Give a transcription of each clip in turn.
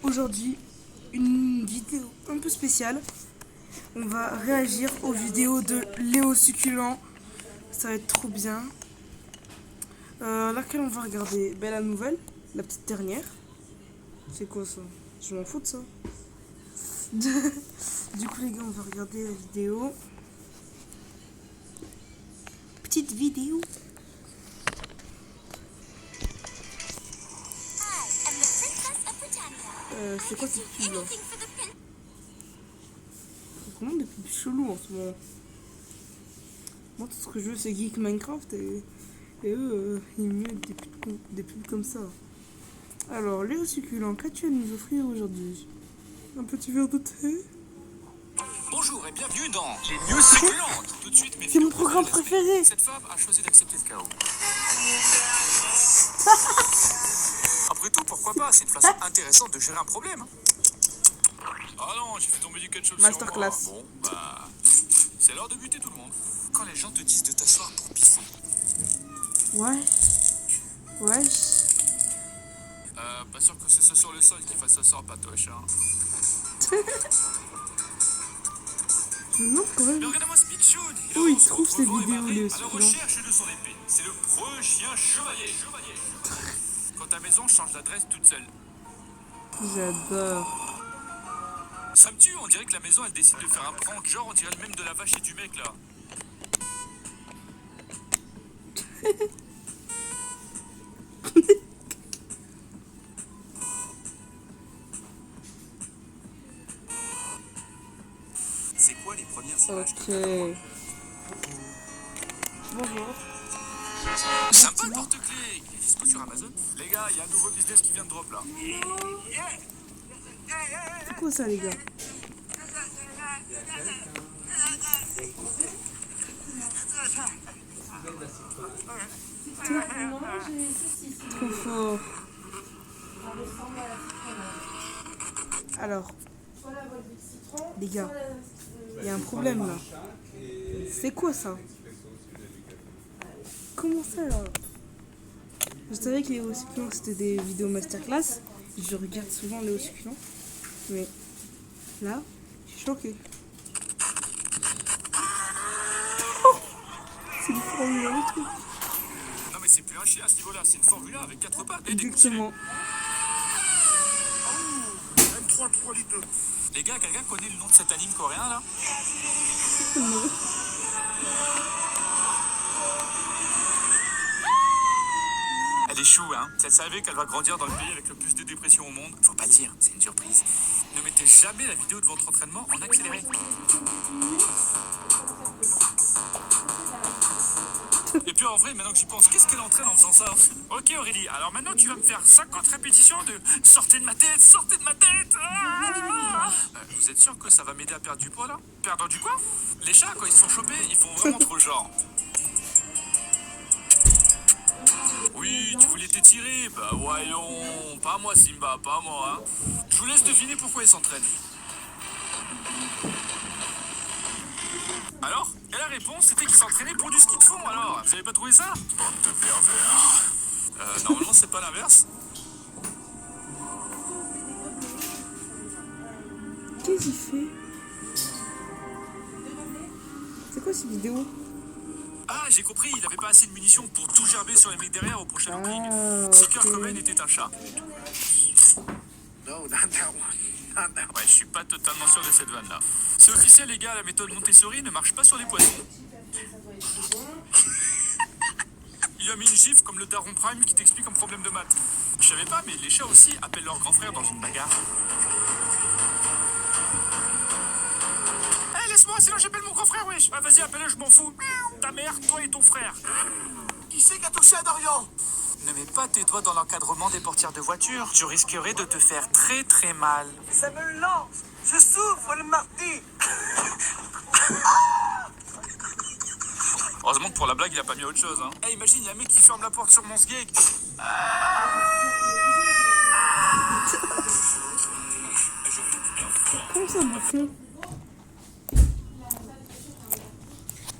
aujourd'hui une vidéo un peu spéciale. On va réagir aux vidéos de Léo Succulent. Ça va être trop bien. Laquelle on va regarder? La nouvelle, la petite dernière. C'est quoi ça? Je m'en fous de ça. Du coup les gars, on va regarder la vidéo. Petite vidéo. C'est quoi cette pub là? Comment des pubs chelous en ce moment? Moi tout ce que je veux c'est Geek Minecraft et eux ils me mettent des pubs comme ça. Alors Léo Succulent, qu'as-tu à nous offrir aujourd'hui? Un petit verre de thé? Bonjour et bienvenue dans les news succulentes. Tout de suite, mes C'est mon programme préféré. Cette femme a choisi d'accepter le chaos. Après tout, pourquoi pas? C'est une façon intéressante de gérer un problème. Ah non, j'ai fait tomber du ketchup Masterclass. sur moi. Bon, bah, c'est l'heure de buter tout le monde. Quand les gens te disent de t'asseoir pour pisser. Ouais. Pas sûr que c'est ça sur le sol qui fasse s'asseoir, patoche, hein. Non, quand même. Mais regardez-moi ce pitchoun. Où il trouve ces vidéos, Léo à la Succulent? recherche de son épée. C'est le preux chien chevalier. Quand ta maison change d'adresse toute seule. J'adore. Ça me tue, on dirait que la maison elle décide de faire un prank, genre on dirait le même de la vache et du mec là. C'est quoi les premières images? Ok. Bonjour. Sympa le porte-clés. Il est dispo sur Amazon. Les gars, il y a un nouveau business qui vient de drop là. C'est quoi ça les gars? Trop fort. Alors, les gars, il y a un problème là. C'est quoi ça? Comment ça là? Je savais que Léo Succulent c'était des vidéos masterclass. Je regarde souvent Léo Succulent. Mais là, je suis choquée. C'est une Formule 1 le truc. Non mais c'est plus un chien à ce niveau-là, c'est une Formule 1 avec 4 pattes et des coussinets. Exactement. M3 litres. Les gars, quelqu'un connaît le nom de cet anime coréen là? Non. Elle est chou, hein. Elle savait qu'elle va grandir dans le pays avec le plus de dépression au monde. Faut pas le dire, c'est une surprise. Ne mettez jamais la vidéo de votre entraînement en accéléré. Et puis en vrai, maintenant que j'y pense, qu'est-ce qu'elle entraîne en faisant ça? Ok Aurélie, alors maintenant tu vas me faire 50 répétitions de « Sortez de ma tête, sortez de ma tête !» Vous êtes sûr que ça va m'aider à perdre du poids là? Perdre du quoi? Les chats, quand ils se font choper, ils font vraiment trop le genre. Oui, tu voulais t'étirer? Bah voyons, pas moi Simba, pas moi, hein. Je vous laisse deviner pourquoi ils s'entraînent. Alors? Et la réponse, c'était qu'ils s'entraînaient pour du ski de fond, alors. Vous avez pas trouvé ça? Bande de pervers. Normalement, c'est pas l'inverse. Qu'est-ce qu'il fait? C'est quoi cette vidéo? Ah, j'ai compris, il avait pas assez de munitions pour tout gerber sur les mecs derrière au prochain opening. Si Kurt Cobain était un chat. No, not that one. Ouais, je suis pas totalement sûr de cette vanne là. C'est officiel les gars, la méthode Montessori ne marche pas sur les poissons. Il a mis une gifle comme le daron Prime qui t'explique un problème de maths. Je savais pas, mais les chats aussi appellent leur grand frère dans une bagarre. Hé, laisse-moi, sinon j'appelle mon grand frère, wesh. Ah, vas-y, appelle-le, je m'en fous. Ta mère, toi et ton frère. Qui c'est qui a touché à Dorian? Ne mets pas tes doigts dans l'encadrement des portières de voiture. Tu risquerais de te faire très très mal. Ça me lance. Je souffre le mardi. Heureusement que pour la blague, il a pas mis autre chose. Hein. Hey, imagine, il y a un mec qui ferme la porte sur mon sgeg. Comment ça bouffon?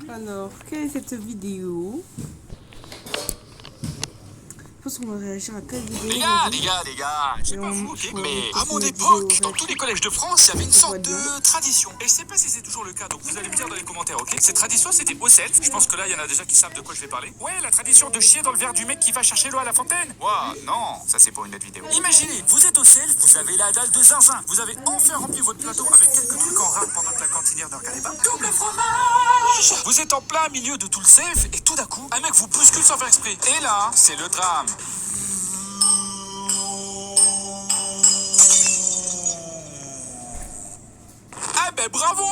Alors, quelle est cette vidéo? pense qu'on va réagir à 4 vidéos. Les gars, je sais pas vous, ok, mais à mon époque, dans tous les collèges de France, il y avait une sorte de tradition. Et je sais pas si c'est toujours le cas, donc vous allez me dire dans les commentaires, ok? Cette tradition, c'était au self. Je pense que là, il y en a déjà qui savent de quoi je vais parler. Ouais, la tradition de chier dans le verre du mec qui va chercher l'eau à la fontaine. Ouah, non, ça c'est pour une autre vidéo. Imaginez, vous êtes au self, vous avez la dalle de zinzin. Vous avez enfin rempli votre plateau avec quelques trucs en rade pendant que la cantinière ne regardait pas. Double fromage! Vous êtes en plein milieu de tout le self et tout d'un coup, un mec vous bouscule sans faire exprès. Et là, c'est le drame. Ah ben bravo!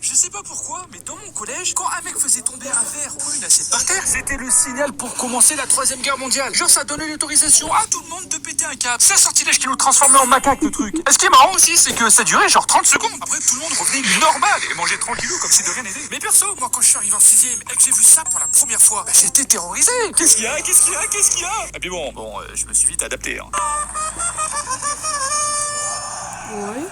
Je sais pas pourquoi, mais dans mon collège, quand un mec faisait tomber un verre ou une assiette par terre, c'était le signal pour commencer la 3e guerre mondiale. Genre ça donnait l'autorisation à tout le monde de péter un câble. C'est un sortilège qui nous transformait en macaque le truc. Et ce qui est marrant aussi, c'est que ça durait genre 30 secondes. Après tout le monde revenait normal et mangeait tranquillou comme si de rien n'était. Mais perso, moi quand je suis arrivé en 6ème et que j'ai vu ça pour la première fois, bah, j'étais terrorisé. Qu'est-ce qu'il y a? Et puis bon, je me suis vite adapté. Hein. Ouais.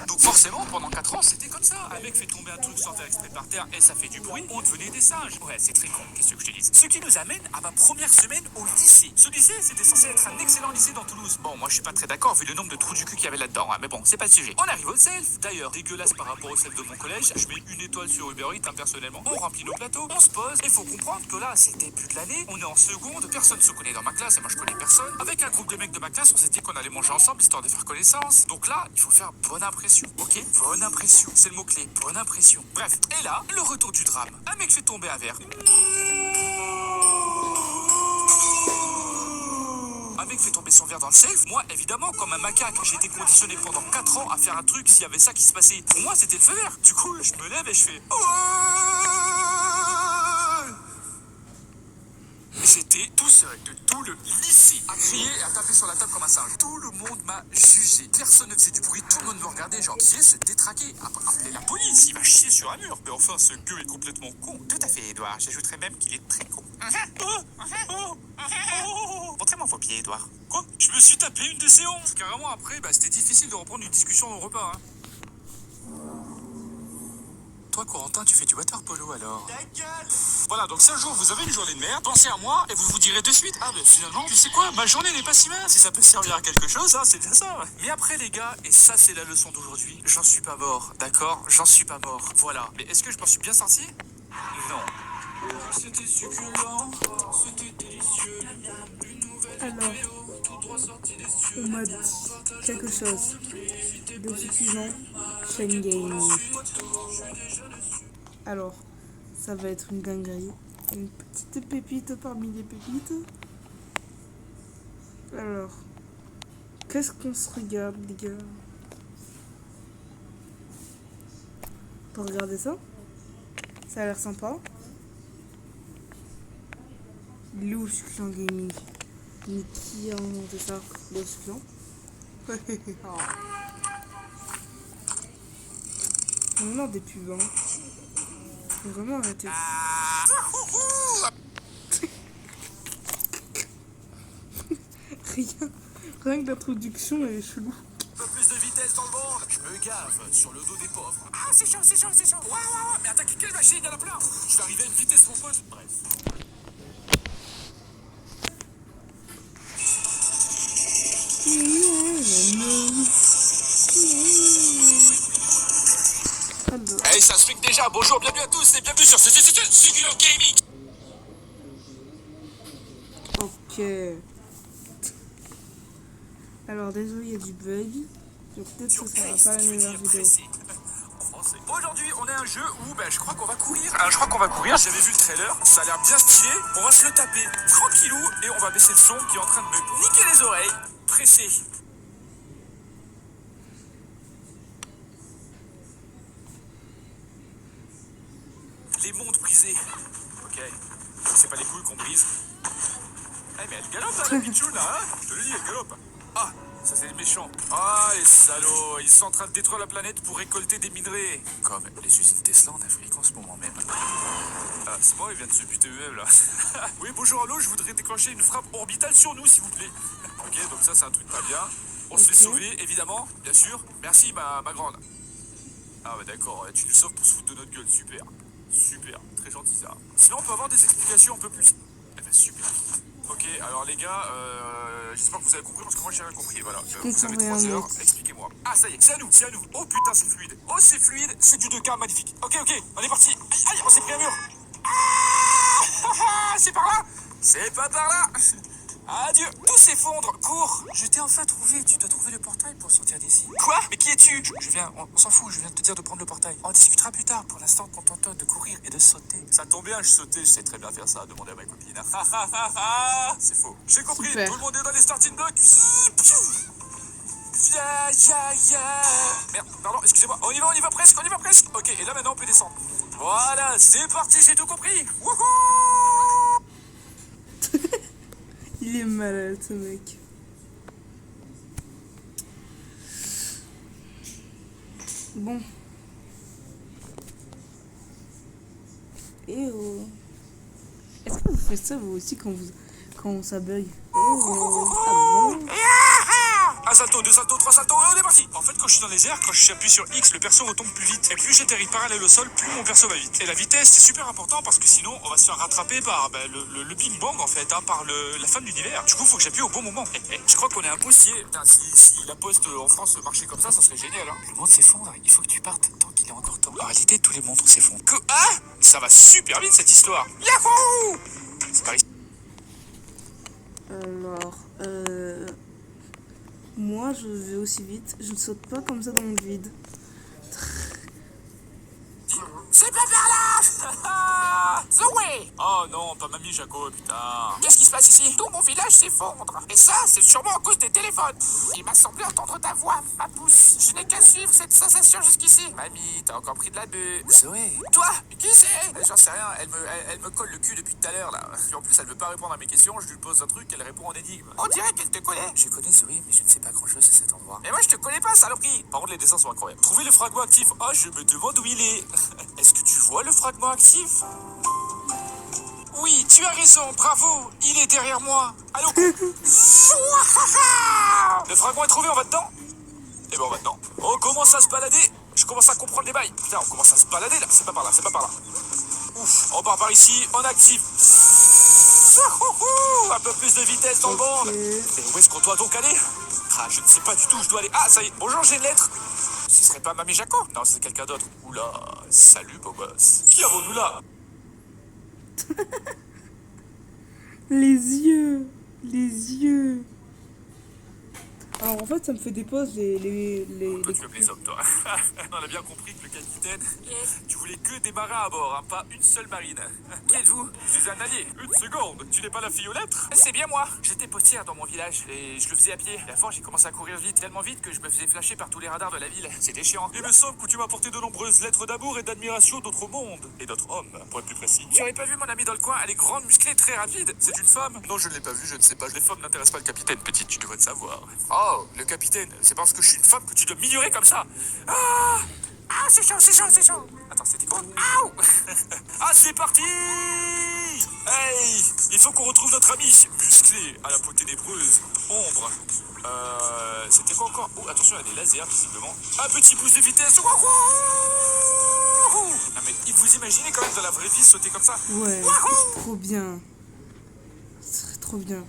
Donc forcément, pendant 4 ans, c'était comme ça. Un mec fait tomber un truc sans faire exprès par terre et ça fait du bruit, on devenait des singes. Ouais, c'est très con, qu'est-ce que je te dis. Ce qui nous amène à ma première semaine au lycée. Ce lycée, c'était censé être un excellent lycée dans Toulouse. Bon, moi je suis pas très d'accord vu le nombre de trous du cul qu'il y avait là-dedans, hein, mais bon, c'est pas le sujet. On arrive au self. D'ailleurs, dégueulasse par rapport au self de mon collège, je mets une étoile sur Uber Eats, hein, personnellement. On remplit nos plateaux, on se pose, et faut comprendre que là, c'est le début de l'année, on est en seconde, personne se connaît dans ma classe, et moi je connais personne. Avec un groupe de mecs de ma classe, on s'est dit qu'on allait manger ensemble, histoire de faire connaissance. Donc là, il faut faire bonne impression, ok? Bonne impression, c'est le mot-clé, bonne impression. Bref, et là, le retour du drame. Un mec fait tomber un verre. Un mec fait tomber son verre dans le self. Moi, évidemment, comme un macaque, j'ai été conditionné pendant 4 ans à faire un truc s'il y avait ça qui se passait. Pour moi, c'était le feu vert. Du coup, je me lève et je fais... J'étais tout seul de tout le lycée à crier et à taper sur la table comme un singe. Tout le monde m'a jugé. Personne ne faisait du bruit. Tout le monde me regardait. Genre, qui est ce détraqué? Appelez la police. Il va chier sur un mur. Mais enfin, ce gueux est complètement con. Tout à fait, Edouard. J'ajouterais même qu'il est très con. Montrez-moi vos pieds, Edouard. Quoi? Je me suis tapé une de ces 11. Carrément, après, c'était difficile de reprendre une discussion au repas. Hein. Toi, Corentin, tu fais du water polo alors? Ta gueule! Voilà, donc si un jour vous avez une journée de merde, pensez à moi et vous vous direz de suite, ah ben finalement, tu sais quoi, ma journée n'est pas si mal, si ça peut servir à quelque chose, hein, c'est bien ça. Mais après les gars, et ça c'est la leçon d'aujourd'hui, j'en suis pas mort, d'accord? J'en suis pas mort, voilà. Mais est-ce que je m'en suis bien sorti? Non. C'était succulent, c'était délicieux. Alors, on m'a dit quelque chose de suffisant chaîne gaming. Alors, ça va être une dinguerie. Une petite pépite parmi les pépites. Alors, qu'est-ce qu'on se regarde, les gars? Pour regarder ça? Ça a l'air sympa. Lou Succulent Gaming. Mais qui a inventé ça? Lou Succulent. On a des pubs, hein. Faut vraiment arrêter. Rien que l'introduction, elle est chelou. Un peu plus de vitesse dans le ventre. Je me gave sur le dos des pauvres. Ah, c'est chaud. Ouais. Mais attaquez quelle machine, il y en a plein. Je vais arriver à une vitesse, mon pote. Bref. Hey, ça se fait que déjà. Bonjour, bienvenue à tous et bienvenue sur Succulent Gaming. Ok. Alors désolé, il y a du bug. Donc peut-être que ça va pas la meilleure vidéo. Aujourd'hui, on a un jeu où je crois qu'on va courir. J'avais vu le trailer, ça a l'air bien stylé. On va se le taper tranquillou et on va baisser le son qui est en train de me niquer les oreilles. Pressé. Les mondes brisés. Ok. C'est pas les couilles qu'on brise. Eh mais elle galope la pitchoune là, hein. Je te le dis, elle galope. Ah, ça c'est les méchants. Ah, les salauds. Ils sont en train de détruire la planète pour récolter des minerais. Comme les usines Tesla en Afrique en ce moment même. Ah, c'est moi, il vient de se buter eux-mêmes là. Oui, bonjour, allô, je voudrais déclencher une frappe orbitale sur nous, s'il vous plaît. Ok, donc ça c'est un truc pas bien. On se fait sauver, évidemment, bien sûr. Merci, ma grande. Ah ouais, d'accord, tu nous sauves pour se foutre de notre gueule, super. Super, très gentil ça. Sinon, on peut avoir des explications un peu plus... bah, super. Ok, alors les gars, j'espère que vous avez compris parce que moi j'ai rien compris. Voilà, vous comprends avez rien, 3 heures, mec. expliquez-moi. Ah, ça y est, c'est à nous, c'est à nous. Oh putain, c'est fluide. Oh, c'est fluide, c'est du 2K magnifique. Ok, on est parti. Aïe, aïe, on s'est pris un mur. Ah, c'est par là. C'est pas par là. Adieu, tout s'effondre, cours. Je t'ai enfin trouvé, tu dois trouver le portail pour sortir d'ici. Quoi? Mais qui es-tu? Je viens, on s'en fout, je viens de te dire de prendre le portail. On discutera plus tard, pour l'instant, contente-toi de courir et de sauter. Ça tombe bien, je sautais, je sais très bien faire ça, demandez à ma copine. C'est faux. J'ai compris, Super. tout le monde est dans les starting blocks. Merde, pardon, excusez-moi, on y va presque, on y va presque. Ok, et là maintenant on peut descendre. Voilà, c'est parti, j'ai tout compris. Wouhou! Il est malade, ce mec. Bon. Eh oh. Est-ce que vous faites ça vous aussi quand ça bug? Eh oh. Ah bon? Un salto, deux saltos, trois saltos, et on est parti. En fait, quand je suis dans les airs, quand j'appuie sur X, le perso retombe plus vite. Et plus j'atterris parallèle au sol, plus mon perso va vite. Et la vitesse, c'est super important parce que sinon, on va se faire rattraper par le Big Bang, en fait, hein, par la fin de l'univers. Du coup, faut que j'appuie au bon moment. Je crois qu'on est un postier. Putain, si la poste en France marchait comme ça serait génial. Hein. Le monde s'effondre, il faut que tu partes tant qu'il est encore temps. En réalité, tous les mondes s'effondrent. Ah, ça va super vite cette histoire. Yahoo! C'est par ici. Alors, moi je vais aussi vite. Je ne saute pas comme ça dans le vide. C'est pas par là. Zoé. Oh non, pas Mamie Jaco, putain. Qu'est-ce qui se passe ici? Tout mon village s'effondre. Et ça, c'est sûrement à cause des téléphones. Il m'a semblé entendre ta voix, ma pousse. Je n'ai qu'à suivre cette sensation jusqu'ici. Mamie, t'as encore pris de la bœuf. Zoé. Toi? Qui c'est? J'en sais rien, elle me colle le cul depuis tout à l'heure, là. Et en plus, elle veut pas répondre à mes questions, je lui pose un truc, elle répond en énigme. On dirait qu'elle te connaît. Je connais Zoé, mais je ne sais pas grand-chose à cet endroit. Mais moi, je te connais pas, saloperie. Par contre, les dessins sont incroyables. Trouver le fragment actif. Oh, je me demande où il est. Est-ce que tu vois le fragment actif? Oui, tu as raison, bravo. Il est derrière moi. Allô? Le fragment est trouvé, on va dedans? Eh ben, on va dedans. On commence à se balader. Je commence à comprendre les bails. Putain, on commence à se balader, là. C'est pas par là, c'est pas par là. Ouf, on part par ici, on active. Un peu plus de vitesse dans le monde. Et où est-ce qu'on doit donc aller? Ah, je ne sais pas du tout où je dois aller. Ah, ça y est. Bonjour, j'ai une lettre. Ce serait pas Mamie Jaco? Non, c'est quelqu'un d'autre. Oula, salut, beau boss. Qui avons-nous là? Les yeux. Alors en fait ça me fait des pauses Toi, tu aimes les hommes, toi. On a bien compris que le capitaine, tu voulais que des marins à bord, hein, pas une seule marine. Qui êtes-vous? Je suis un allié. Une seconde, tu n'es pas la fille aux lettres? C'est bien moi. J'étais postière dans mon village et je le faisais à pied. Et avant, j'ai commencé à courir vite, tellement vite que je me faisais flasher par tous les radars de la ville. C'était chiant. Il me semble que tu m'as apporté de nombreuses lettres d'amour et d'admiration d'autres mondes. Et d'autres hommes, pour être plus précis. Tu n'aurais pas vu mon amie dans le coin? Elle est grande, musclée, très rapide. C'est une femme? Non, je ne l'ai pas vue, je ne sais pas. Les femmes n'intéressent pas le capitaine, petite, tu devrais le savoir. Oh, le capitaine, c'est parce que je suis une femme que tu dois m'ignorer comme ça. Ah, c'est chaud. Attends, c'était quoi? Aouh. Ah, c'est parti. Hey, il faut qu'on retrouve notre ami musclé à la peau ténébreuse, ombre. C'était quoi encore? Oh, attention, il y a des lasers, visiblement. Un petit boost de vitesse. Wouhou. Non, mais vous imaginez quand même dans la vraie vie sauter comme ça? Ouais, trop bien. Ce serait trop bien.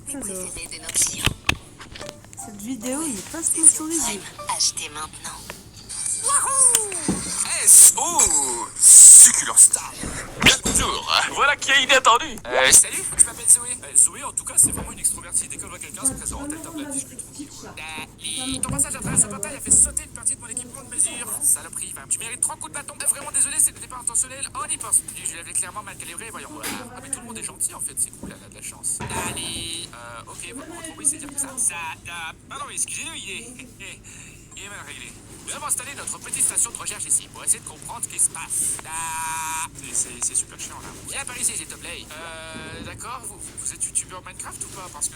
Alors, Préféré de nos clients. cette vidéo n'est pas sponsorisée. Prime, achetez maintenant. Oh, succulent style. Bonjour, voilà qui est inattendu. Salut, je m'appelle Zoé. Zoé, en tout cas, c'est vraiment une extrovertie. Dès qu'elle voit quelqu'un, c'est présent. Elle tape la discute tranquille. Ton passage à travers ce portail a fait sauter une partie de mon équipement de mesure. Saloperie, tu mérites 3 coups de bâton. Vraiment désolé, c'était pas intentionnel. On y pense. Je l'avais clairement mal calibré, voyons voir. Ah, mais tout le monde est gentil en fait, c'est cool, elle a de la chance. Allez, ok, votre bruit, c'est dire que ça. Pardon, excusez-le, il est mal réglé. Nous avons installé notre petite station de recherche ici pour essayer de comprendre ce qui se passe. C'est super chiant là. Viens par ici, s'il te plaît. D'accord, vous êtes youtubeur Minecraft ou pas? Parce que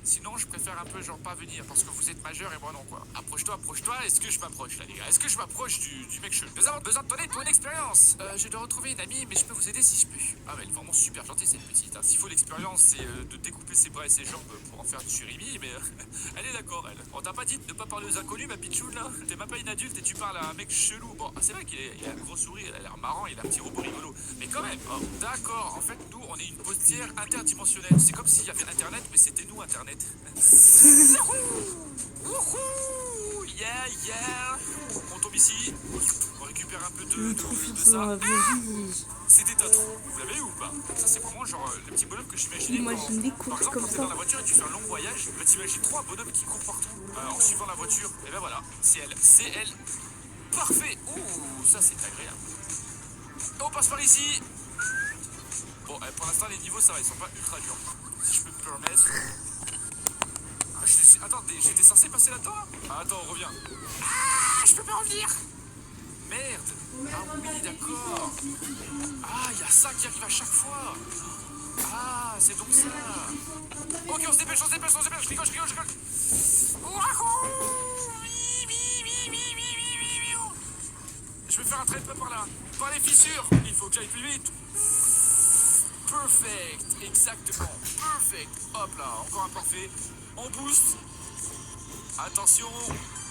sinon, je préfère un peu genre pas venir parce que vous êtes majeur et moi non quoi. Approche-toi. Est-ce que je m'approche là, les gars? Est-ce que je m'approche du mec chelou? Nous avons besoin de ton aide pour une expérience. Je dois retrouver une amie, mais je peux vous aider si je peux. Ah, mais elle est vraiment super gentille, cette petite. Hein. S'il faut l'expérience, c'est de découper ses bras et ses jambes pour en faire du surimi, mais elle est d'accord, elle. On t'a pas dit de ne pas parler aux inconnus, ma pitchoune, là? T'es même pas une adulte et tu parles à un mec chelou. Bon, c'est vrai qu'il a un gros sourire, il a l'air marrant, il a un petit robot rigolo. Mais quand même, oh, d'accord, en fait, nous, on est une postière interdimensionnelle. C'est comme s'il y avait Internet, mais c'était nous, Internet. Wouhou! Yeah, yeah! On tombe ici, on récupère un peu de ça. C'était un trou. Vous l'avez eu ou pas? Ça, c'est vraiment genre le petit bonhomme que j'imaginais quand... Imaginez Par courir exemple, comme quand t'es ça. dans la voiture et tu fais un long voyage, bah, t'imagines trop un bonhomme qui court partout en suivant la voiture. Et ben voilà, c'est elle. C'est elle. Parfait! Ouh, ça, c'est agréable. On passe par ici. Bon, pour l'instant, les niveaux, ça va, ils sont pas ultra durs. Si je peux me permettre... Attends, j'étais censé passer là-dedans là? Ah, attends, on revient. Ah, je peux pas revenir. Merde. Ah oui, d'accord. Ah, il y a ça qui arrive à chaque fois. Ah, c'est donc ça. Ok, on se dépêche, je rigole. Wahoo! Je vais faire un trait par là. Par les fissures. Il faut que j'aille plus vite. Perfect. Exactement. Perfect. Hop là, encore un parfait. On booste. Attention.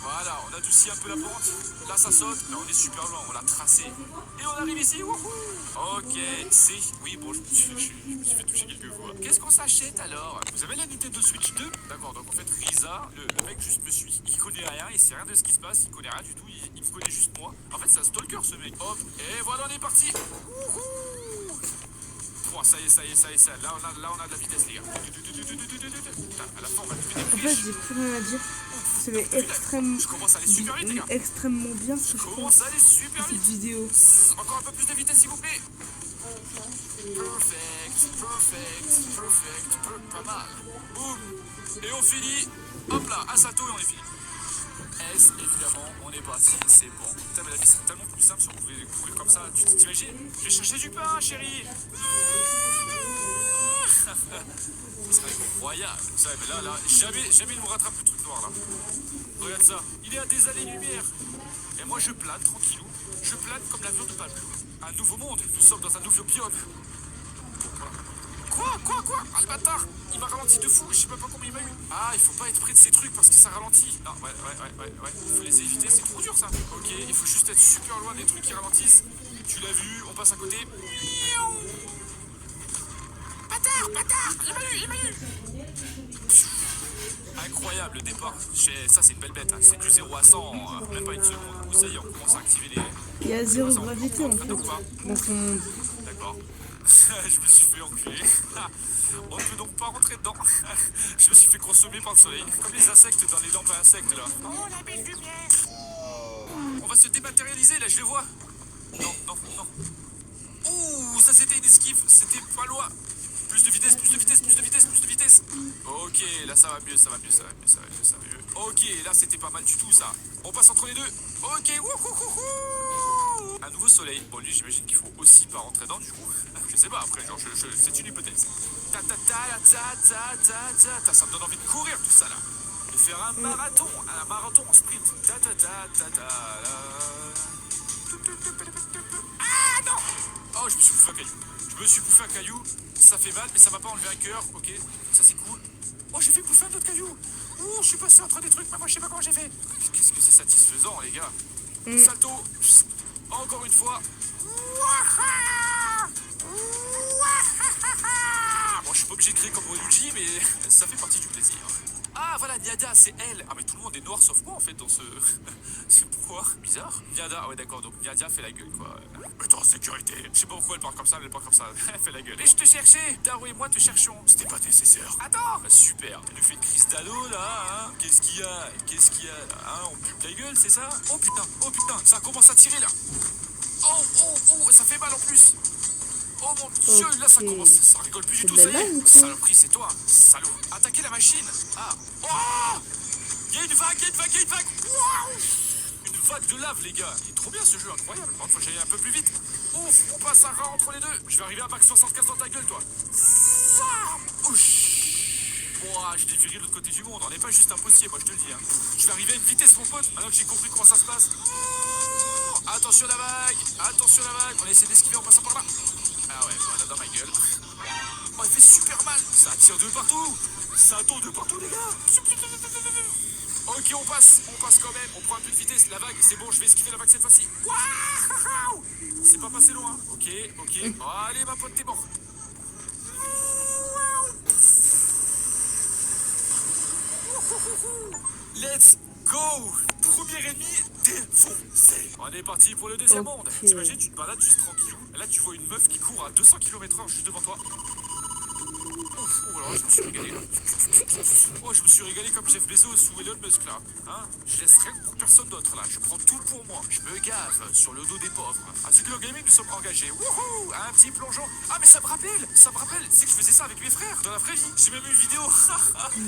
Voilà, on adoucit un peu la pente. Là, ça saute. Là, on est super loin. On l'a tracé. Et on arrive ici. Wouhou. Ok, c'est... Oui, bon, je me suis fait toucher quelques fois. Qu'est-ce qu'on s'achète alors? Vous avez la Nintendo Switch 2? D'accord, donc en fait, Risa, le mec juste me suit. Il connaît rien, il sait rien de ce qui se passe. Il connaît rien du tout. Il me connaît juste moi. En fait, c'est un stalker, ce mec. Hop, et voilà, on est parti. Wouhou. Bon, ça y est. Là, on a de la vitesse, les gars. Putain, à la fin, on va trouver des En fait, flèches. j'ai plus rien à dire. C'est Je commence à aller super vite, les gars. extrêmement bien ce que je Commence pense à aller super cette vite. vidéo. Encore un peu plus de vitesse, s'il vous plaît. Perfect. Pas mal. Boum. Et on finit. Hop là, un salto et on est fini. S, évidemment, on est parti, c'est bon. Putain, mais la vie serait tellement plus simple si on pouvait courir comme ça. Tu t'imagines? Je vais chercher du pain, chérie. Ce serait incroyable. Vous savez, mais là, jamais il nous rattrape le truc noir là. Regarde ça, il est à des années-lumière. Et moi je plane tranquillou. Je plane comme l'avion de Pablo. Un nouveau monde, nous sommes dans un nouveau biome. Quoi? Ah le bâtard, il m'a ralenti de fou, je sais même pas combien il m'a eu. Ah, il faut pas être près de ces trucs parce que ça ralentit. Non, ouais, il faut les éviter, c'est trop dur ça. Ok, il faut juste être super loin des trucs qui ralentissent. Tu l'as vu, on passe à côté. Bâtard, il m'a eu. Incroyable le départ. Ça c'est une belle bête, hein. C'est du 0 à 100, même pas une seconde. Vous savez, on commence à activer les... Il y a zéro gravité en fait dans son monde. D'accord. Je me suis fait enculer. On ne peut donc pas rentrer dedans. Je me suis fait consommer par le soleil. Comme les insectes dans les lampes à insectes là. Oh la belle lumière. On va se dématérialiser là, je le vois. Non. Ouh, ça c'était une esquive. C'était pas loin. Plus de vitesse. Ok, là ça va mieux. Ok, là c'était pas mal du tout ça. On passe entre les deux. Ok, wouhouhouhou. Un nouveau soleil. Bon, lui j'imagine qu'il faut aussi pas rentrer dedans du coup. Je sais pas après, genre c'est une hypothèse. Ça me donne envie de courir tout ça là. De faire un marathon en sprint. Ah non. Oh, je me suis bouffé un caillou. Ça fait mal, mais ça m'a pas enlevé un cœur. Ok, ça c'est cool. Oh, j'ai fait bouffer un autre caillou. Oh, je suis passé entre des trucs, mais moi je sais pas comment j'ai fait. Qu'est-ce que c'est satisfaisant, les gars. Salto. Encore une fois. Bon, je suis pas obligé de crier comme Luigi, mais ça fait partie du plaisir. Ah, voilà, Niada, c'est elle. Ah, mais tout le monde est noir sauf moi, en fait, dans ce... C'est pourquoi? Bizarre. Niada, ouais, d'accord, donc Niada fait la gueule, quoi. T'es en sécurité. Je sais pas pourquoi elle parle comme ça, mais elle parle comme ça. Elle fait la gueule. Et je te cherchais. Daro et moi te cherchons. C'était pas nécessaire. Attends. Bah, super. Elle nous fait une crise d'ado, là, hein. Qu'est-ce qu'il y a, là, hein? On pue de la gueule, c'est ça? Oh, putain, ça commence à tirer, là. Oh, ça fait mal, en plus. Oh mon dieu, là ça commence, ça rigole plus du tout, ça y est. Saloperie, c'est toi, salaud. Attaquez la machine. Ah. Oh. Il y a une vague. Waouh. Une vague de lave, les gars. Il est trop bien ce jeu, incroyable. Bon, faut que j'aille un peu plus vite. Ouf, on passe un rat entre les deux. Je vais arriver à max 75 dans ta gueule, toi. Ouah, je t'ai viré de l'autre côté du monde. On n'est pas juste un postier, moi je te le dis. Hein. Je vais arriver à une vitesse, mon pote. Maintenant que j'ai compris comment ça se passe. Attention la vague. On essaie d'esquiver en passant par là. Ah ouais, voilà, dans ma gueule. Oh, il fait super mal. Ça tire de partout. Ça tombe de partout, les gars. Ok, on passe quand même. On prend un peu de vitesse. La vague, c'est bon, je vais esquiver la vague cette fois-ci. Waouh, c'est pas passé loin. Ok. Oh, allez, ma pote, t'es mort. Let's go. Premier ennemi défoncé. On est parti pour le deuxième monde. T'imagines, tu te balades juste tranquillou. Là, tu vois une meuf qui court à 200 km/h juste devant toi. Oh là, je me suis régalé. Oh, je me suis régalé comme Jeff Bezos ou Elon Musk là. Hein, je laisse rien pour personne d'autre là. Je prends tout pour moi. Je me gave sur le dos des pauvres. À Zukilo Gaming, nous sommes engagés. Wouhou, un petit plongeon. Ah, mais ça me rappelle. C'est que je faisais ça avec mes frères dans la vraie vie. J'ai même une vidéo.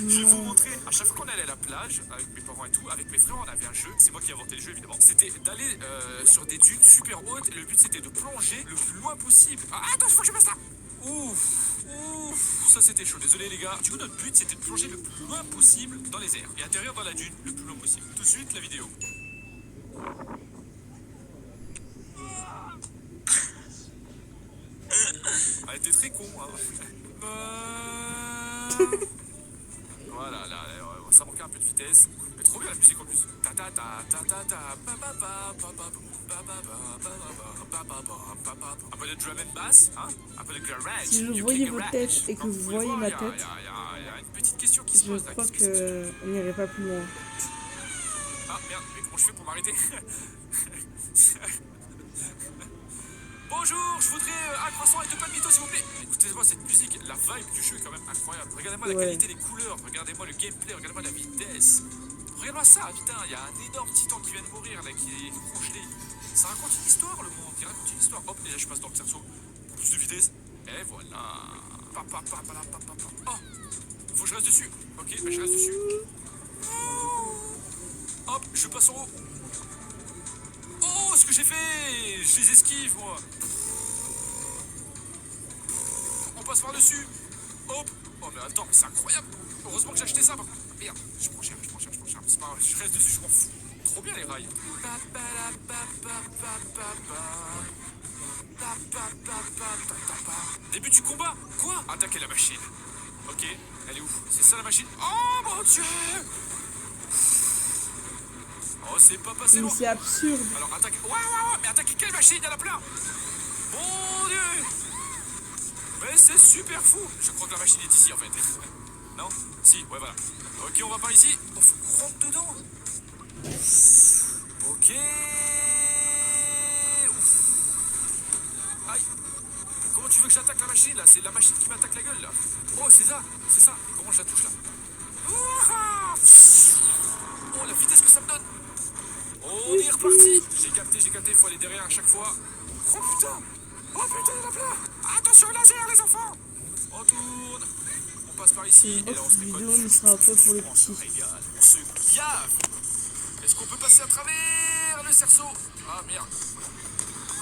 Je vais vous montrer. À chaque fois qu'on allait à la plage avec mes parents et tout, avec mes frères, on avait un jeu. C'est moi qui ai inventé le jeu évidemment. C'était d'aller sur des dunes super hautes. Et le but c'était de plonger le plus loin possible. Ah, attends, faut que je passe là. Ouf, ça c'était chaud, désolé les gars. Du coup notre but c'était de plonger le plus loin possible dans les airs et atterrir dans la dune le plus loin possible. Tout de suite la vidéo. Ah, t'es très con hein. Voilà, là, ça manquait un peu de vitesse. Mais trop bien la musique en plus. Un peu de drum and bass, hein? Un peu de garage. Si vous voyez vos têtes et que vous voyez ma tête, il y a une petite question qui se je pose là. crois qu'on n'irait pas plus loin. Ah merde, mais comment je fais pour m'arrêter? Bonjour, je voudrais un croissant et 2 pains de mytho s'il vous plaît. Écoutez-moi cette musique, la vibe du jeu est quand même incroyable. Regardez-moi la qualité des couleurs, regardez-moi le gameplay, regardez-moi la vitesse. Regardez-moi ça, putain, il y a un énorme titan qui vient de mourir là, qui est congelé. Ça raconte une histoire le monde, il raconte une histoire. Hop, et là je passe dans le cerceau pour plus de vitesse. Et voilà. Oh, faut que je reste dessus. Ok, bah je reste dessus. Hop, je passe en haut. Oh, ce que j'ai fait! Je les esquive, moi! On passe par-dessus! Hop! Oh, mais attends, mais c'est incroyable! Heureusement que j'ai acheté ça, par contre. Merde, je prends cher. C'est pas grave, je reste dessus, je m'en fous. Trop bien les rails. Début du combat! Quoi? Attaquer la machine. Ok, elle est où? C'est ça la machine? Oh mon dieu! Oh, c'est pas passé Mais loin. c'est absurde. Alors attaque. Ouais, mais attaquez quelle machine? Il y en a plein. Mon dieu. Mais c'est super fou. Je crois que la machine est ici en fait. Non? Si, ouais, voilà. Ok, on va par ici. Oh, faut qu'on rentre dedans. Ok. Ouf. Aïe. Comment tu veux que j'attaque la machine là? C'est la machine qui m'attaque la gueule là. Oh, c'est ça. Comment je la touche là? Oh, la vitesse que ça me donne. On est reparti. J'ai capté, faut aller derrière à chaque fois. Oh putain, il y en a plein. Attention laser les enfants. On tourne. On passe par ici. Oh, Et là on se cette déconne. vidéo ne sera un peu pour les On se petits. régale. On se gave. Est-ce qu'on peut passer à travers le cerceau? Ah merde.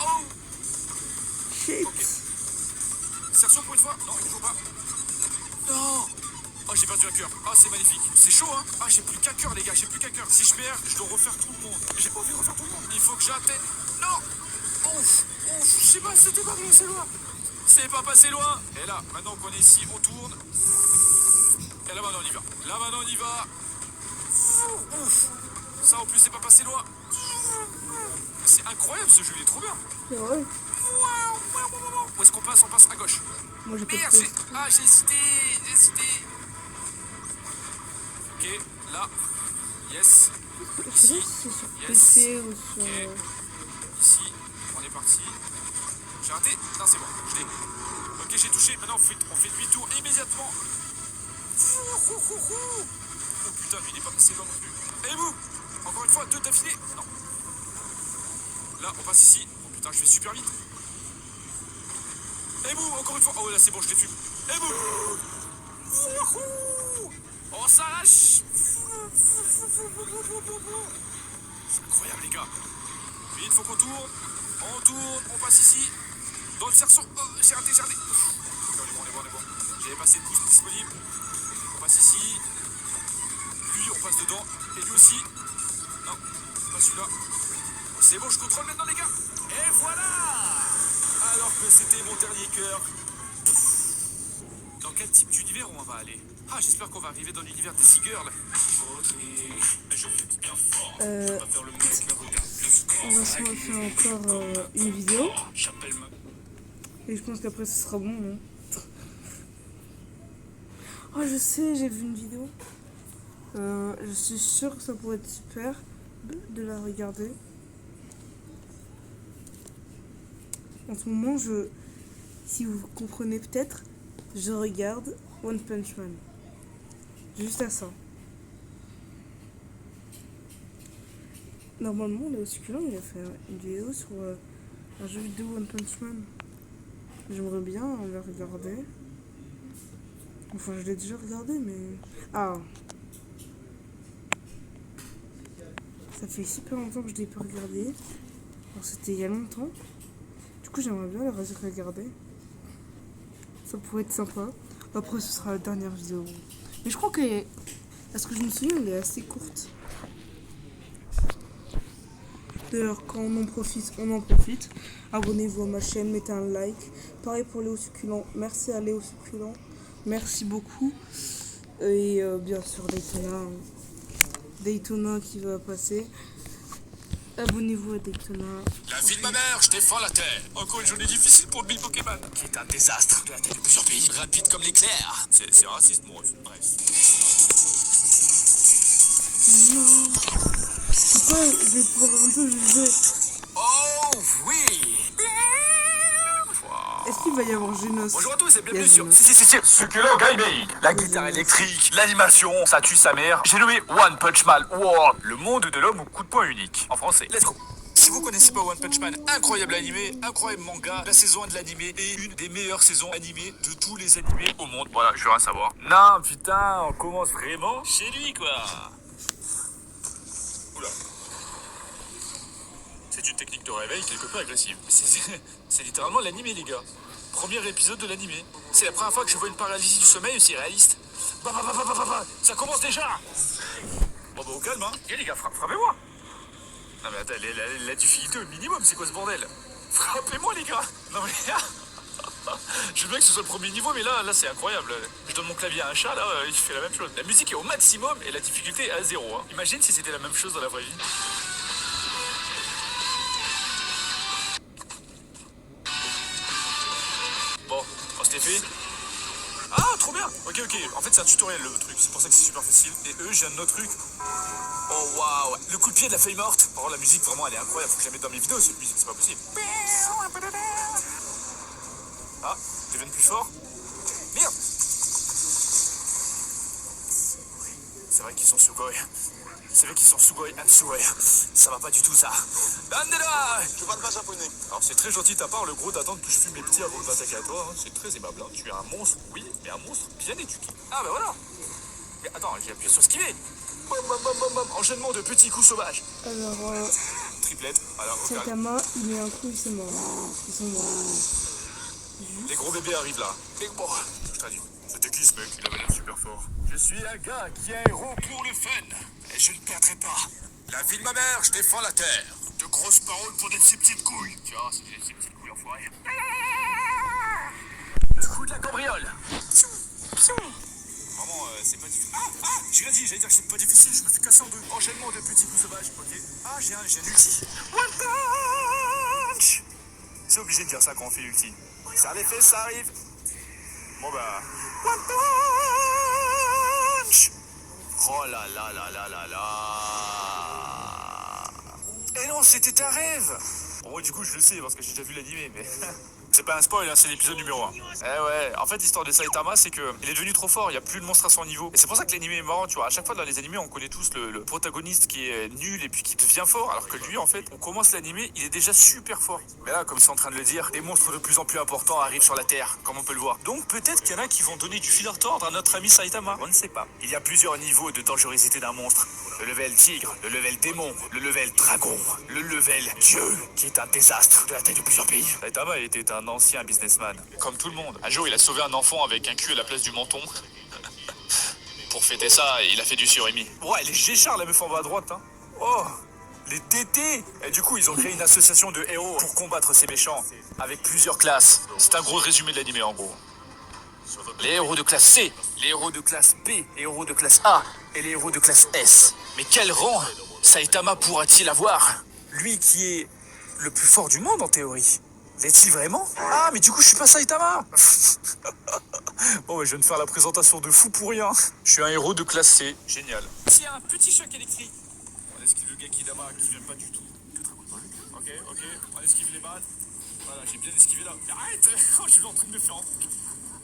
Oh. Shit. Ok. Cerceau pour une fois? Non, toujours pas. Non. Oh, j'ai perdu un cœur. Oh, c'est magnifique. C'est chaud, hein? Ah, j'ai plus qu'un cœur, les gars. J'ai plus qu'un cœur. Si je perds, je dois refaire tout le monde. J'ai pas envie de refaire tout le monde. Il faut que j'atteigne. Non! Ouf! Je sais pas, c'était pas passé loin. C'est pas passé loin. Et là, maintenant qu'on est ici, on tourne. Et là, maintenant, on y va. Là, maintenant, on y va. Ouf! Ça, en plus, c'est pas passé loin. C'est incroyable, ce jeu. Il est trop bien. C'est vrai. Où est-ce qu'on passe? On passe à gauche. Moi j'ai pas de Merde, test. j'ai hésité. Ok, là. Yes. Je sais pas si c'est sur PC ou sur... Ok. Ici, on est parti. J'ai raté? Non, c'est bon, je l'ai. Ok, j'ai touché. Maintenant, on fait demi-tour immédiatement. Oh putain, mais il est pas passé loin non plus. Et vous? Encore une fois, 2 d'affilée? Non. Là, on passe ici. Oh putain, je vais super vite. Et vous, encore une fois. Oh là, c'est bon, je l'ai fume. Et vous? On s'arrache. C'est incroyable, les gars. Vite, il faut qu'on tourne. On tourne, on passe ici. Dans le cerceau. Oh, j'ai raté. On est bon. J'avais passé le boost disponible. On passe ici. Lui, on passe dedans. Et lui aussi. Non, pas celui-là. C'est bon, je contrôle maintenant, les gars. Et voilà. Alors que c'était mon dernier cœur. Dans quel type d'univers on va aller? Ah, j'espère qu'on va arriver dans l'univers des e-girls. On va se faire encore une vidéo. Et je pense qu'après ce sera bon. Hein. Oh, je sais, j'ai vu une vidéo. Je suis sûre que ça pourrait être super de la regarder. En ce moment, si vous comprenez peut-être, je regarde One Punch Man. Juste à ça. Normalement, Léo Succulent, il a fait une vidéo sur un jeu vidéo One Punch Man. J'aimerais bien le regarder. Enfin, je l'ai déjà regardé, mais... Ah. Ça fait super longtemps que je l'ai pas regardé. Alors, c'était il y a longtemps. Du coup, j'aimerais bien le regarder. Ça pourrait être sympa. Après, ce sera la dernière vidéo. Mais je crois que... Parce que je me souviens, elle est assez courte. D'ailleurs, quand on en profite, on en profite. Abonnez-vous à ma chaîne, mettez un like. Pareil pour Léo Succulent. Merci à Léo Succulent. Merci beaucoup. Et bien sûr, Daytona qui va passer. Abonnez-vous à Daytona. La vie de ma mère, je défends la terre. Encore une journée difficile pour le Bill Pokémon, qui est un désastre. De la tête de plusieurs pays. Rapide comme l'éclair. C'est raciste, mon ref. Bref. Pourquoi je vais pouvoir un peu juger? Oh oui. Est-ce qu'il va y avoir Genos? Bonjour à tous et bienvenue Il y a sur Genos. Succulent Gaming. La guitare électrique, l'animation, ça tue sa mère. J'ai nommé One Punch Man World, le monde de l'homme au coup de poing unique. En français. Let's go. Si vous connaissez pas One Punch Man, incroyable animé, incroyable manga, la saison 1 de l'animé est une des meilleures saisons animées de tous les animés au monde. Voilà, je veux rien savoir. Non, putain, on commence vraiment chez lui, quoi. Oula. C'est une technique de réveil quelque peu agressive. C'est littéralement l'animé, les gars. Premier épisode de l'animé. C'est la première fois que je vois une paralysie du sommeil aussi réaliste. Ça commence déjà. Bon bah au calme, hein. Les gars, frappez-moi. Non mais attends, la difficulté au minimum, c'est quoi ce bordel? Frappez-moi, les gars. Non mais... Je veux bien que ce soit le premier niveau, mais là c'est incroyable. Je donne mon clavier à un chat, là, il fait la même chose. La musique est au maximum et la difficulté est à 0. Hein. Imagine si c'était la même chose dans la vraie vie. Bon, c'était fait. Ah, trop bien. Ok. En fait, c'est un tutoriel, le truc. C'est pour ça que c'est super facile. Et eux, j'ai un autre truc. Oh, waouh. Le coup de pied de la feuille morte. Oh, la musique, vraiment, elle est incroyable. Faut que je la mette dans mes vidéos, cette musique. C'est pas possible. Ah, devienne plus fort. Merde. C'est vrai qu'ils sont Sugoi. C'est vrai qu'ils sont Sugoi Hatsugoi. Ça va pas du tout, ça. Dandela. Je parle pas japonais. Alors c'est très gentil de ta part, le gros, d'attendre que je fume mes petits avant de m'attaquer à toi. Hein. C'est très aimable. Hein. Tu es un monstre, oui, mais un monstre bien éduqué. Ah bah voilà. Mais attends, j'ai appuyé sur esquiver. Enchaînement de petits coups sauvages. Alors, Triplette. Alors, au calme. Saitama, il met un coup, il se mort. Ils sont morts. Les gros bébés arrivent là. Mais bon, je traduis. C'était qui ce mec? Il avait l'air super fort. Je suis un gars qui est un héros pour le fun. Et je ne perdrai pas. La vie de ma mère, je défends la terre. De grosses paroles pour des ces petites couilles. Tu vois, c'est ces petites couilles enfoirées. Le coup de la cambriole. Vraiment, c'est pas difficile. J'ai rien dit, j'allais dire que c'est pas difficile, je me fais casser en deux. Enchaînement de petits coups sauvages, ok. Ah, j'ai un ulti. One punch. C'est obligé de dire ça quand on fait l'ulti. Ça les fait, ça arrive. Bon bah... One punch. Oh là là là là là là. Et non, c'était un rêve. Bon, moi, du coup, je le sais parce que j'ai déjà vu l'animé, mais... C'est pas un spoil, hein, c'est l'épisode numéro 1. Eh ouais, en fait, l'histoire de Saitama, c'est que il est devenu trop fort, il n'y a plus de monstre à son niveau. Et c'est pour ça que l'animé est marrant, tu vois. À chaque fois dans les animés, on connaît tous le protagoniste qui est nul et puis qui devient fort, alors que lui, en fait, on commence l'animé, il est déjà super fort. Mais là, comme c'est en train de le dire, des monstres de plus en plus importants arrivent sur la Terre, comme on peut le voir. Donc peut-être qu'il y en a qui vont donner du fil à retordre à notre ami Saitama. On ne sait pas. Il y a plusieurs niveaux de dangerosité d'un monstre. Le level tigre, le level démon, le level dragon, le level dieu, qui est un désastre de la taille de plusieurs pays. Saitama était un ancien businessman. Comme tout le monde. Un jour, il a sauvé un enfant avec un cul à la place du menton. Pour fêter ça, il a fait du surimi. Ouais, elle est géchard, la meuf en bas à droite, hein. Oh, des TT. Et du coup, ils ont créé une association de héros pour combattre ces méchants, avec plusieurs classes. C'est un gros résumé de l'animé en gros. Les héros de classe C, les héros de classe B, les héros de classe A et les héros de classe S. Mais quel rang Saitama pourra-t-il avoir? Lui qui est le plus fort du monde en théorie. L'est-il vraiment? Ah, mais du coup, je suis pas Saitama. Bon, ouais, je viens de faire la présentation de fou pour rien. Je suis un héros de classe C. Génial. S'il y a un petit choc électrique. On esquive le Gekidama qui vient pas du tout. Ok, on esquive les balles. Voilà, j'ai bien esquivé là. Mais arrête. Je suis en train de me faire en...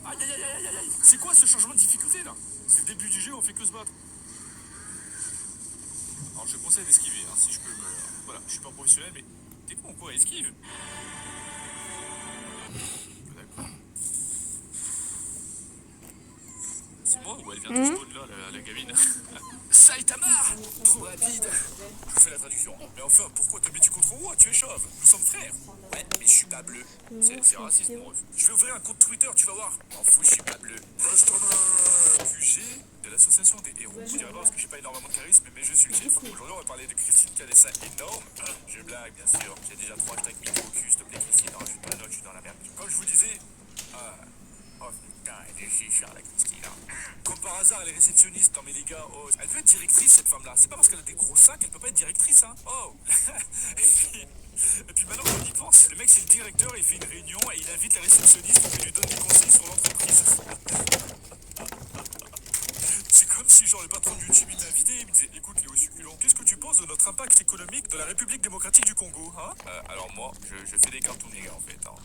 Aïe, aïe, aïe, aïe, aïe, aïe. C'est quoi ce changement de difficulté là? C'est le début du jeu, on fait que se battre. Alors je conseille d'esquiver, hein, si je peux me... Voilà, je suis pas professionnel, mais t'es con quoi, esquive. D'accord. C'est moi ou elle vient de spawn là, la gamine? Saitama, trop rapide. Je fais la traduction. Mais enfin, pourquoi te mets-tu contre moi? Tu es chauve. Nous sommes frères. Ouais, mais je suis pas bleu. C'est raciste, mon ref. Je vais ouvrir un compte Twitter, tu vas voir. M'en fous, je suis pas bleu. QG de l'association des héros. Vous direz pas parce que j'ai pas énormément de charisme, mais je suis le chef. Aujourd'hui, on va parler de Christine qui a des seins énormes. Je blague, bien sûr. J'ai déjà 3 hashtags micro-cul, s'il te plaît, Christine. Non, je suis pas note, je suis dans la merde. Comme je vous disais, oh putain, elle est chichard la Christine. Comme par hasard, elle est réceptionniste. Non mais les gars, oh, elle veut être directrice cette femme-là. C'est pas parce qu'elle a des gros seins qu'elle peut pas être directrice, hein. Oh. Et puis maintenant qu'on y pense, le mec c'est le directeur, il fait une réunion et il invite la réceptionniste pour qu'elle lui donne des conseils sur l'entreprise. C'est comme si genre le patron de YouTube il m'invitait et il me disait écoute Léo Succulent, qu'est-ce que tu penses de notre impact économique de la République démocratique du Congo, hein? Alors moi, je fais des cartoons les gars en fait, hein.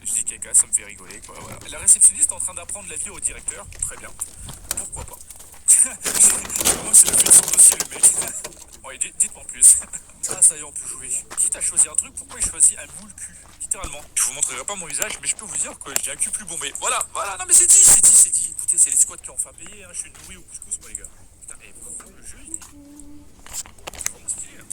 Je dis caca, ça me fait rigoler quoi, voilà. La réceptionniste est en train d'apprendre la vie au directeur, très bien, pourquoi pas. Vraiment c'est la fin de son dossier le mec. Ouais, dites-moi plus. Ah ça y est, on peut jouer. Quitte à choisir un truc, pourquoi il choisit un moule cul? Littéralement. Je vous montrerai pas mon visage, mais je peux vous dire que j'ai un cul plus bombé. Voilà, non mais c'est dit. Écoutez, c'est les squats qui ont enfin payé, hein. Je suis nourri au couscous moi les gars. Putain, mais pourquoi le jeu il est... C'est vraiment stylé, hein.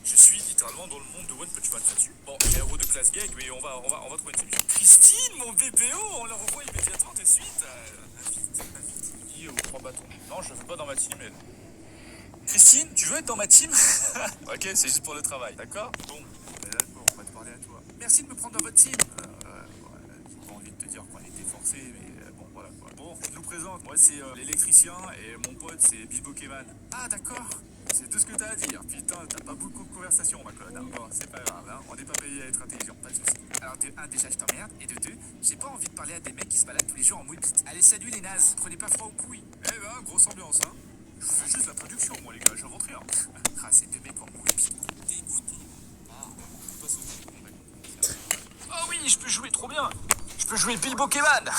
Je suis littéralement dans le monde de One Punch Man là-dessus. Bon, j'ai un héros de classe gag, mais on va trouver une solution. Christine, mon BPO, on la revoit immédiatement de suite. Invite aux 3 bâtons. Non, je veux pas dans ma team, elle. Christine, tu veux être dans ma team? Ok, c'est juste pour le travail, d'accord? Bon, d'accord, on va te parler à toi. Merci de me prendre dans votre team. J'ai pas envie de te dire qu'on était forcés, mais bon, voilà quoi. Bon, je nous présente, moi c'est l'électricien et mon pote c'est Bilbo Keman. Ah d'accord, c'est tout ce que t'as à dire. Putain, t'as pas beaucoup de conversation, ma conne. Bon, c'est pas grave, hein. On n'est pas payé à être intelligent, pas de soucis. Alors de 1, déjà je t'emmerde, et de 2, j'ai pas envie de parler à des mecs qui se baladent tous les jours en mode bite. Allez, salut les nazes, prenez pas froid aux couilles. Eh ben, grosse ambiance, hein. Je fais juste la traduction, moi, les gars, j'invente rien. Ah, ces 2 mecs en mouille, dégoûté. Oh oui, je peux jouer trop bien. Je peux jouer Bilbo Keman.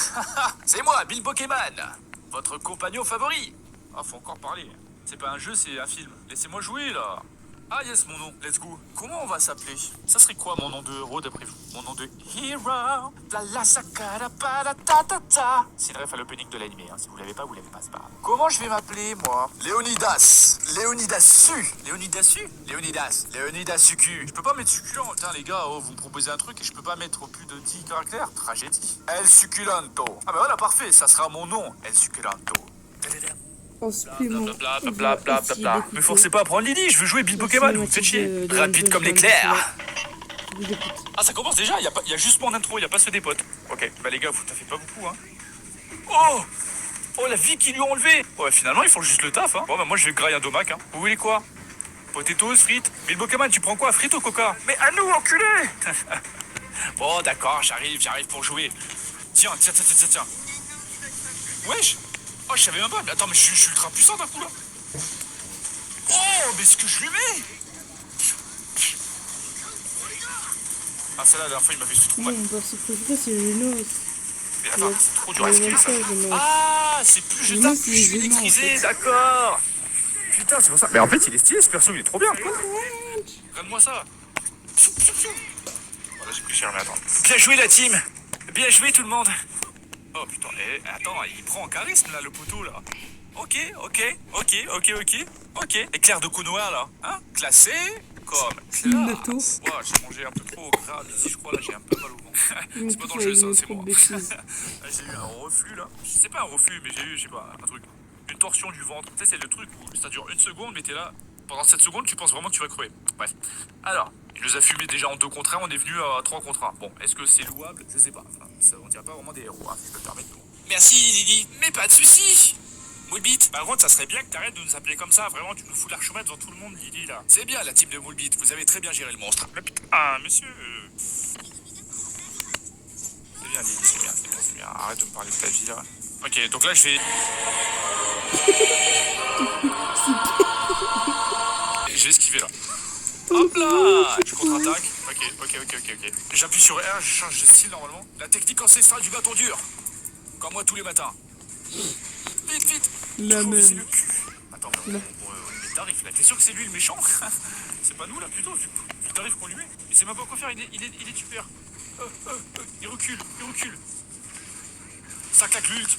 C'est moi, Bilbo Keman. Votre compagnon favori. Ah, faut encore parler. C'est pas un jeu, c'est un film. Laissez-moi jouer, là. Ah yes, mon nom, let's go. Comment on va s'appeler? Ça serait quoi mon nom de héros d'après vous? Mon nom de hero. C'est le ref à l'opening de l'animé, hein. Si vous l'avez pas, vous l'avez pas, c'est pas grave. Comment je vais m'appeler, moi? Léonidas. Léonidas Sucu. Je peux pas mettre succulent. Putain, les gars, oh, vous me proposez un truc et je peux pas mettre plus de 10 caractères. Tragédie. El Succulento. Ah bah voilà, parfait, ça sera mon nom. El Succulento. En supplément. Blablabla. Me forcez pas à prendre l'idée, je veux jouer Bilbo Keman, vous me faites chier. Rapide comme l'éclair. Ah, ça commence déjà, y a juste mon intro, y a pas ceux des potes. Ok, bah les gars, vous taffez pas beaucoup, hein. Oh, la vie qu'ils lui ont enlevé. Ouais, finalement, ils font juste le taf, hein. Bon, bah moi, je vais grailler un domac, hein. Vous voulez quoi? Potatoes, frites. Bilbo Keman, tu prends quoi? Frites au coca? Mais à nous, enculé. Bon, d'accord, j'arrive pour jouer. Tiens. Wesh. Oh, je savais même pas. Mais attends, mais je suis ultra puissant d'un coup là. Oh, mais ce que je lui mets. Ah, celle-là, la dernière fois, il m'avait fait trop mal. Mon perso préféré, c'est Genos. Mais attends, c'est trop dur à esquiver ça. Ah, c'est plus je tape, plus je suis électrisé, d'accord. Putain, c'est pour ça. Mais en fait, il est stylé ce perso, il est trop bien. Regarde-moi ça. Voilà, j'ai pris cher, mais attends. Bien joué la team. Bien joué tout le monde. Oh putain, attends, il prend en charisme là, le poteau là. Ok. Éclair de Konoha là, hein? Classé comme classe. Wow, j'ai mangé un peu trop gras ici, je crois, là j'ai un peu mal au ventre. C'est pas dans le jeu ça, c'est moi. J'ai eu un reflux là. C'est pas un reflux, mais j'ai eu, je sais pas, un truc. Une torsion du ventre. Tu sais, c'est le truc où ça dure 1 seconde, mais t'es là. Pendant 7 secondes, tu penses vraiment que tu vas crever. Bref. Alors, il nous a fumé déjà en 2 contre 1, on est venu à 3 contre 1. Bon, est-ce que c'est louable? Je sais pas. Enfin, ça, on dirait pas vraiment des héros, hein, si je peux me permettre. Merci Lily, mais pas de soucis. Moulbit, par contre, ça serait bien que t'arrêtes de nous appeler comme ça. Vraiment, tu nous fous l'archemètre devant tout le monde, Lily, là. C'est bien, la team de Moulbit. Vous avez très bien géré le monstre. Mais putain, monsieur. C'est bien, Lily, c'est bien, c'est bien, c'est bien. Arrête de me parler de ta vie, là. Ok, donc là, je vais... Je vais esquiver, là. Hop là! Je contre-attaque. Ok. J'appuie sur R, je change de style, normalement. La technique ancestrale du bâton dur. Comme moi, tous les matins. Vite. La Faut même. viser le cul. Attends, mais Tarif, là, t'es sûr que c'est lui le méchant? C'est pas nous, là, plutôt. C'est Tarif qu'on lui met. Il sait même pas quoi faire, il est super. Il recule. Ça claque l'ult.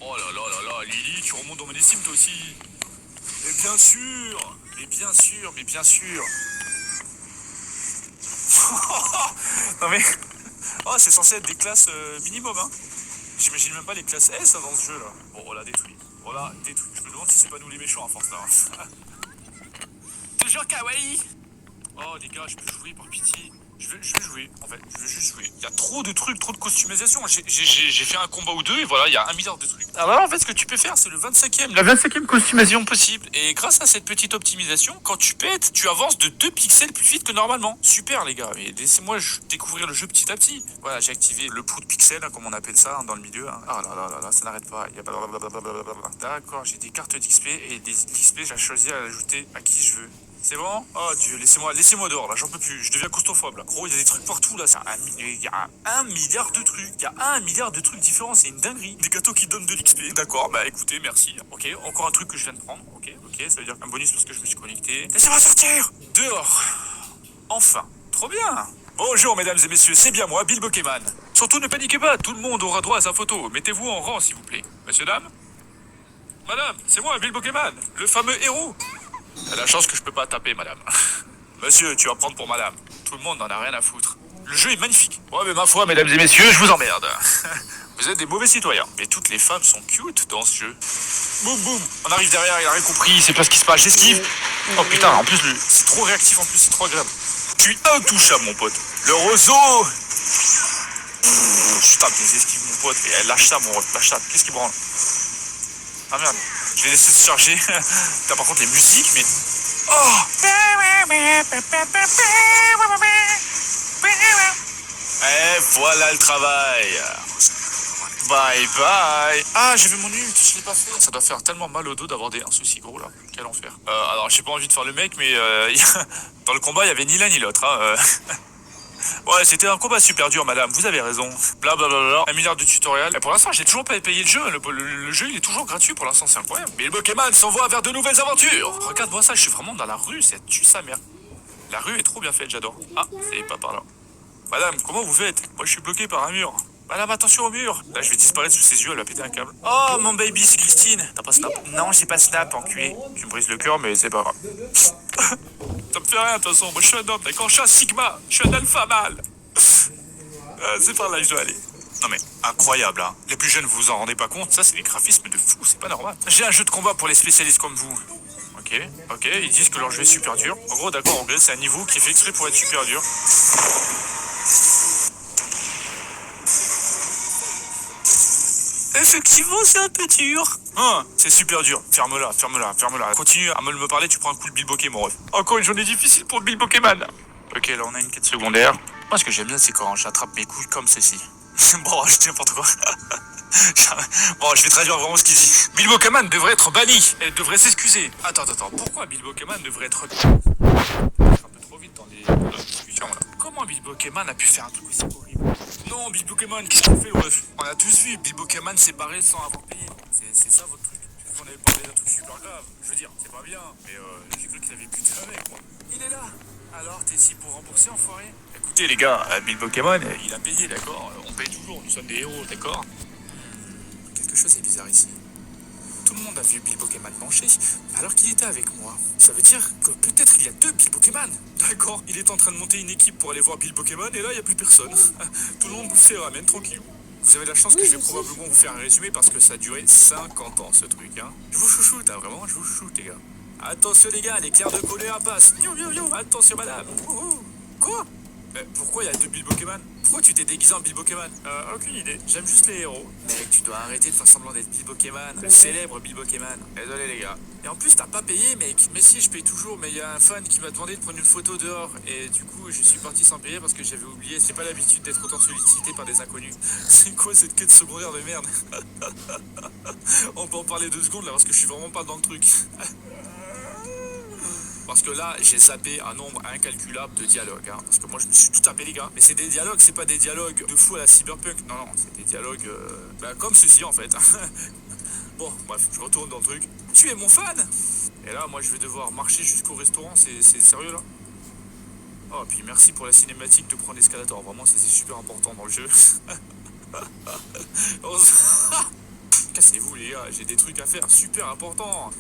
Oh là, Lily, tu remontes dans mon estime, toi aussi. Mais bien sûr. Non mais... Oh, c'est censé être des classes minimum, hein. J'imagine même pas les classes S dans ce jeu-là. Bon, on l'a détruit. Je me demande si c'est pas nous les méchants, à force, là. Toujours kawaii. Oh, les gars, je peux jouer, par pitié. Je vais jouer, en fait. Je veux juste jouer. Il y a trop de trucs, trop de customisation. J'ai fait un combat ou deux, et voilà, il y a 1 milliard de trucs. Alors là, en fait, ce que tu peux faire, c'est la 25e customisation possible. Et grâce à cette petite optimisation, quand tu pètes, tu avances de 2 pixels plus vite que normalement. Super, les gars. Mais laissez-moi découvrir le jeu petit à petit. Voilà, j'ai activé le pool pixel, hein, comme on appelle ça, hein, dans le milieu. Hein. Ah là, ça n'arrête pas. Il y a D'accord, j'ai des cartes d'XP, et des XP, j'ai choisi à l'ajouter à qui je veux. C'est bon? Oh Dieu, laissez-moi dehors, là, j'en peux plus, je deviens claustrophobe, là. Gros, il y a des trucs partout, là, il y a 1 milliard de trucs, il y a 1 milliard de trucs différents, c'est une dinguerie. Des gâteaux qui donnent de l'XP, d'accord, bah écoutez, merci. Ok, encore un truc que je viens de prendre, ok, ça veut dire un bonus parce que je me suis connecté. Laissez-moi sortir! Dehors! Enfin, trop bien! Bonjour mesdames et messieurs, c'est bien moi, Bill Pokémon. Surtout ne paniquez pas, tout le monde aura droit à sa photo, mettez-vous en rang s'il vous plaît. Monsieur, dame? Madame, c'est moi, Bill Pokémon, le fameux héros. T'as la chance que je peux pas taper, madame. Monsieur, tu vas prendre pour madame. Tout le monde n'en a rien à foutre. Le jeu est magnifique. Ouais, mais ma foi, mesdames et messieurs, je vous emmerde. Vous êtes des mauvais citoyens. Mais toutes les femmes sont cute dans ce jeu. Boum. On arrive derrière, il a rien compris, il sait pas ce qui se passe, j'esquive. Oh putain, en plus, c'est trop réactif, en plus, c'est trop agréable. Je suis intouchable, mon pote. Le roseau. Je tape des esquives, mon pote. Et elle lâche ça, mon ref, lâche ça. Qu'est-ce qui branle? Ah merde, je vais laisser se charger. T'as par contre les musiques, mais... Oh! Et voilà le travail. Bye. Ah, j'ai vu mon ult, je l'ai pas fait. Ça doit faire tellement mal au dos d'avoir un souci gros là. Quel enfer. Alors, j'ai pas envie de faire le mec, mais dans le combat, il y avait ni l'un ni l'autre. Hein, Ouais, c'était un combat super dur, madame, vous avez raison. Blablabla, 1 milliard de tutoriels. Et pour l'instant, j'ai toujours pas payé le jeu. Le jeu, il est toujours gratuit pour l'instant, c'est incroyable. Mais le Pokémon s'envoie vers de nouvelles aventures. Regarde-moi ça, je suis vraiment dans la rue, ça tue sa mère. La rue est trop bien faite, j'adore. Ah, c'est pas par là. Madame, comment vous faites? Moi, je suis bloqué par un mur. Madame, attention au mur. Là, je vais disparaître sous ses yeux, elle va péter un câble. Oh, mon baby, c'est Christine. T'as pas Snap? Non, j'ai pas Snap, enculé. Tu me brises le cœur, mais c'est pas grave. Ça me fait rien, de toute façon. Moi, je suis un homme, d'accord? Je suis un Sigma. Je suis un alpha mâle. C'est par là que je dois aller. Non mais, incroyable, hein. Les plus jeunes, vous vous en rendez pas compte? Ça, c'est des graphismes de fou, c'est pas normal. J'ai un jeu de combat pour les spécialistes comme vous. Ok, ils disent que leur jeu est super dur. En gros, d'accord, en anglais, c'est un niveau qui est fait exprès pour être super dur. Effectivement, c'est un peu dur. Ah, c'est super dur. Ferme-la. Continue à me parler, tu prends un coup de Bill Pokémon, mon ref. Encore une journée difficile pour Bill Pokémon. Ok, là, on a une quête secondaire. Moi, ce que j'aime bien, c'est quand j'attrape mes couilles comme ceci. Bon, je dis n'importe quoi. Bon, je vais traduire vraiment ce qu'il dit. Bill Pokémon devrait être banni. Elle devrait s'excuser. Attends. Pourquoi Bill Pokémon devrait être... Je suis un peu trop vite dans les discussions, là. Comment Bill Pokémon a pu faire un truc aussi horrible? Non, Bill Pokémon, qu'est-ce qu'il fait, ref? On a tous vu Bill Pokémon séparé sans avoir payé. C'est ça, votre truc? On avait parlé d'un truc super grave. Je veux dire, c'est pas bien, mais j'ai cru qu'il avait buté un mec, moi. Il est là. Alors, t'es ici pour rembourser, enfoiré? Écoutez, les gars, Bill Pokémon, il a payé, d'accord? On paye toujours, nous sommes des héros, d'accord? Quelque chose est bizarre ici. Tout le monde a vu Bill Pokémon pencher, alors qu'il était avec moi. Ça veut dire que peut-être il y a 2 Bill Pokémon. D'accord, il est en train de monter une équipe pour aller voir Bill Pokémon, et là, il n'y a plus personne. Tout le monde bouffe ses ramen, tranquille. Vous avez la chance que Oui, je vais je sais, probablement je vous faire un résumé parce que ça a duré 50 ans ce truc. Hein. Je vous chouchoute, hein, vraiment, je vous chouchoute les gars. Attention les gars, l'éclair de choléra passe. Attention madame. Quoi? Pourquoi il y a deux Bilbokeman? Pourquoi tu t'es déguisé en Bilbokeman? Aucune idée. J'aime juste les héros. Mec, tu dois arrêter de faire semblant d'être Bilbokeman. Le célèbre Bilbokeman. Désolé les gars. Et en plus, t'as pas payé, mec. Mais si, je paye toujours. Mais il y a un fan qui m'a demandé de prendre une photo dehors. Et du coup, je suis parti sans payer parce que j'avais oublié. J'ai pas l'habitude d'être autant sollicité par des inconnus. C'est quoi cette quête secondaire de merde? On peut en parler 2 secondes là parce que je suis vraiment pas dans le truc. Parce que là, j'ai zappé un nombre incalculable de dialogues. Hein, parce que moi, je me suis tout tapé, les gars. Mais c'est des dialogues, c'est pas des dialogues de fou à la cyberpunk. Non, non, c'est des dialogues comme ceci, en fait. Bon, bref, je retourne dans le truc. Tu es mon fan? Et là, moi, je vais devoir marcher jusqu'au restaurant. C'est sérieux, là? Oh, puis merci pour la cinématique de prendre l'escalator. Vraiment, c'est super important dans le jeu. Cassez-vous, les gars. J'ai des trucs à faire super importants.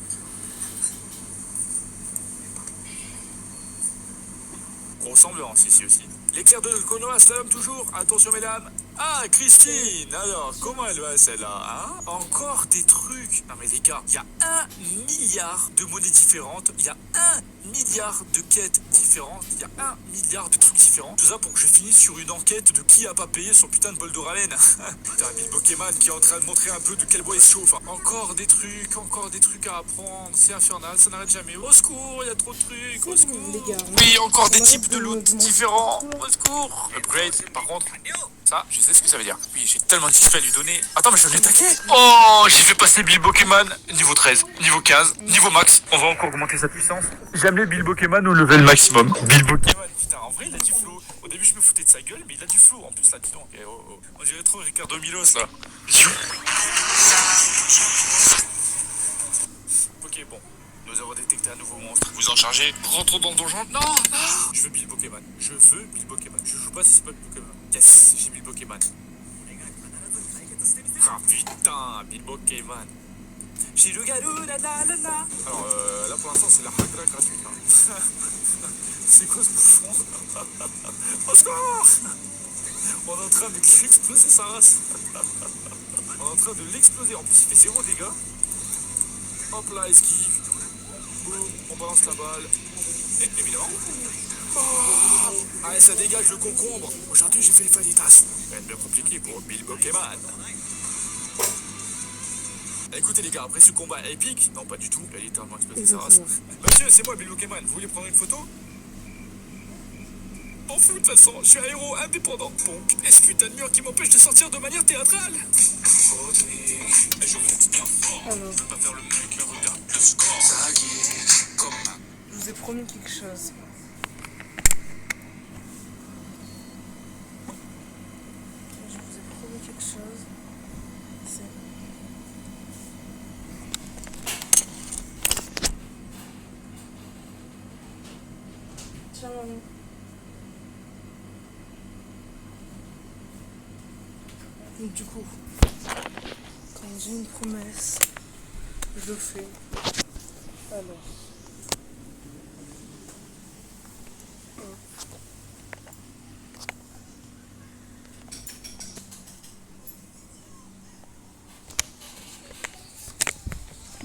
Grosse ambiance ici aussi. L'éclair de Konoha slalom toujours. Attention mesdames. Ah, Christine. Alors, comment elle va celle-là, hein? Encore des trucs. Non mais les gars, il y a 1 milliard de monnaies différentes. Il y a 1 milliard de quêtes différentes. Il y a 1 milliard de trucs différents. Tout ça pour que je finisse sur une enquête de qui a pas payé son putain de bol de ramen. Putain, Bilbokeman qui est en train de montrer un peu de quel bois il se chauffe. Encore des trucs à apprendre. C'est infernal, ça n'arrête jamais. Au secours, il y a trop de trucs. Au secours. les gars. Oui, encore des arrête types de de loot me différents. Au secours. Upgrade, par contre, ça, je sais ce que ça veut dire. Oui, j'ai tellement d'XP à lui donner. Attends, mais je vais l'attaquer. Oh, j'ai fait passer Bilbokeman niveau 13, niveau 15, niveau max. On va encore augmenter sa puissance. J'aime les Bilbokeman au level maximum. Bilbokeman, putain, en vrai, il a du flow. Au début, je me foutais de sa gueule, mais il a du flow. En plus, là, dis donc. Eh, oh, oh. On dirait trop Ricardo Milos, là. Ok, bon. Nous avons détecté un nouveau monstre. Vous en chargez. Rentrons dans le donjon. Non, non. Je veux Bilbokeman. Je veux Bilbokeman. Je joue pas si c'est pas Bilbokeman. Yes, j'ai Bilbokeman. Ah putain, Bilbokeman. J'ai le galou, la la la la. Alors là pour l'instant c'est la hagra gratuite. Hein. C'est quoi ce bouffon? Au secours. On est en train de l'exploser sa race. On est en train de l'exploser. En plus il fait 0 dégâts. Hop là, esquive. Boum, on balance la balle. Et évidemment. Oh, allez, ça dégage le concombre. Aujourd'hui, j'ai fait les fajitas. Ça va être bien compliqué pour Bilbokeman. Écoutez les gars, après ce combat épique, non pas du tout, il a littéralement explosé sa race. Monsieur, c'est moi Bilbokeman, vous voulez prendre une photo? M'en fous de toute façon, je suis un héros indépendant. Donc, est-ce putain de mur qui m'empêche de sortir de manière théâtrale? Alors, je vous ai promis quelque chose. Je vous ai promis quelque chose. C'est... Tiens, maman. Donc, du coup, quand j'ai une promesse, je le fais. Alors.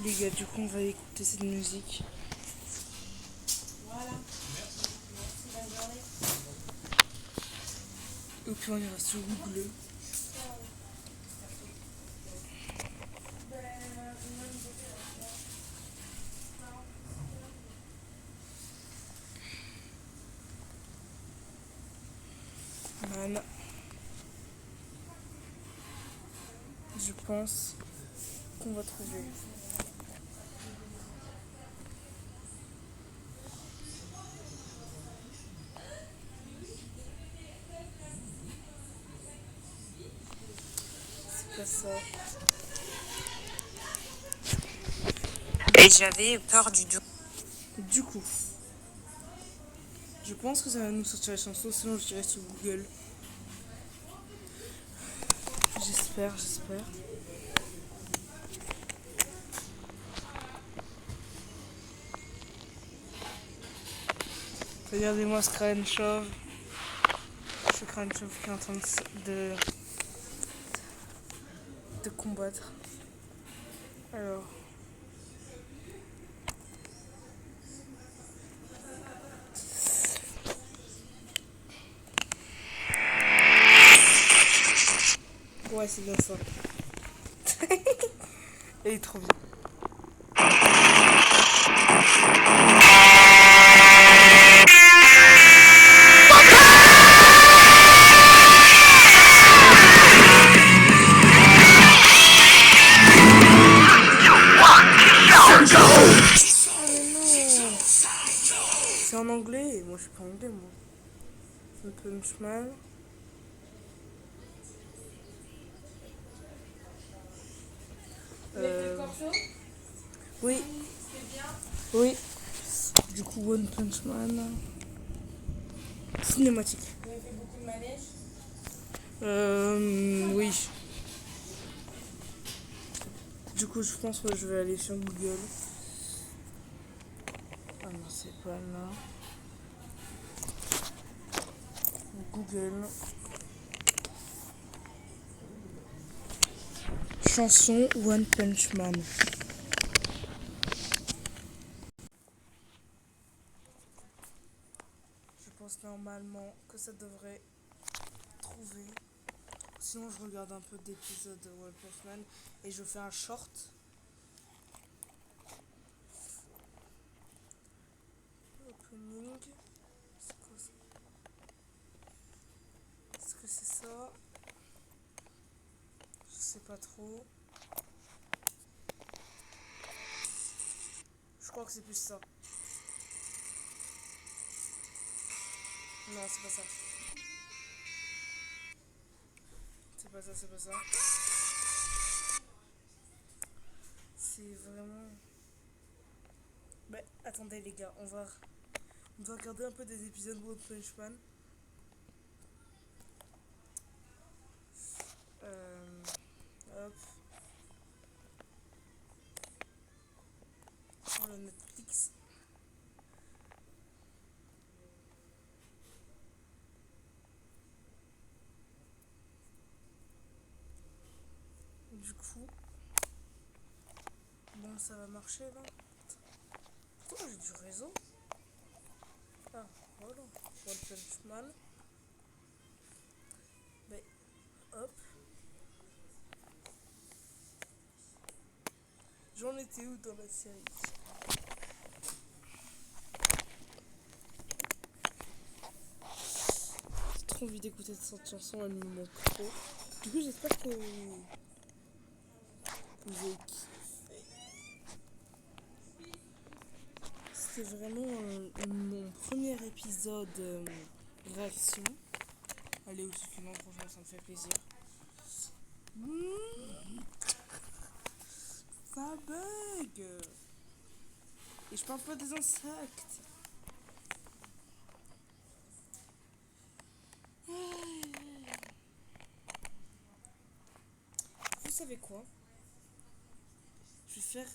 Les gars, du coup, on va écouter cette musique. Voilà. Merci, bonne journée. Et puis on ira sur Google. Voilà. Je pense qu'on va trouver. C'est pas ça. Et j'avais peur du dos. Du coup, je pense que ça va nous sortir la chanson, sinon je dirais sur Google. J'espère. Regardez-moi ce crâne chauve. Ce crâne chauve qui est en train de combattre. Alors. Ouais, c'est bien ça. Elle est trop bien. C'est en anglais, moi je suis pas anglais moi. One Punch Man. Oui. Oui. Du coup One Punch Man. Cinématique. Vous avez fait beaucoup de manèges? Oui. Du coup je pense que je vais aller sur Google. Ah non c'est pas là. Google. Chanson One Punch Man. Je pense normalement que ça devrait trouver. Sinon je regarde un peu d'épisodes de One Punch Man et je fais un short. Opening. C'est quoi ça? Est-ce que c'est ça? Je sais pas trop. Je crois que c'est plus ça. Non, c'est pas ça. C'est pas ça, c'est pas ça. C'est vraiment... Bah, attendez les gars, on va regarder un peu des épisodes de One Punch Man. Hop. Sur le Netflix. Du coup... Bon, ça va marcher là. Pourquoi j'ai du réseau? Ah, voilà. One Punch Man. Mais, hop. J'en étais où dans la série? J'ai trop envie d'écouter cette chanson, elle me manque trop. Du coup, j'espère que vous avez kiffé. C'était vraiment mon premier épisode réaction. Allez, aussi suivant, franchement, ça me fait plaisir. Ça bug. Et je parle pas des insectes. Vous savez quoi? Je vais faire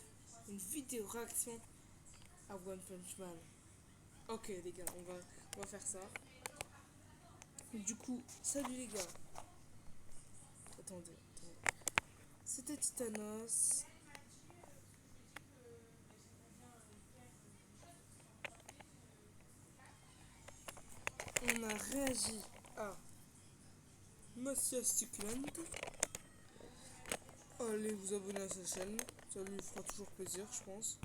une vidéo réaction à One Punch Man. Ok les gars, on va faire ça. Du coup, salut les gars. Attendez. C'était Titanos. On a réagi à Monsieur Stickland. Allez vous abonner à sa chaîne, ça lui fera toujours plaisir, je pense.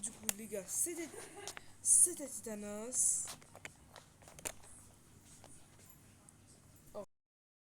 Du coup, les gars, c'était Titanos.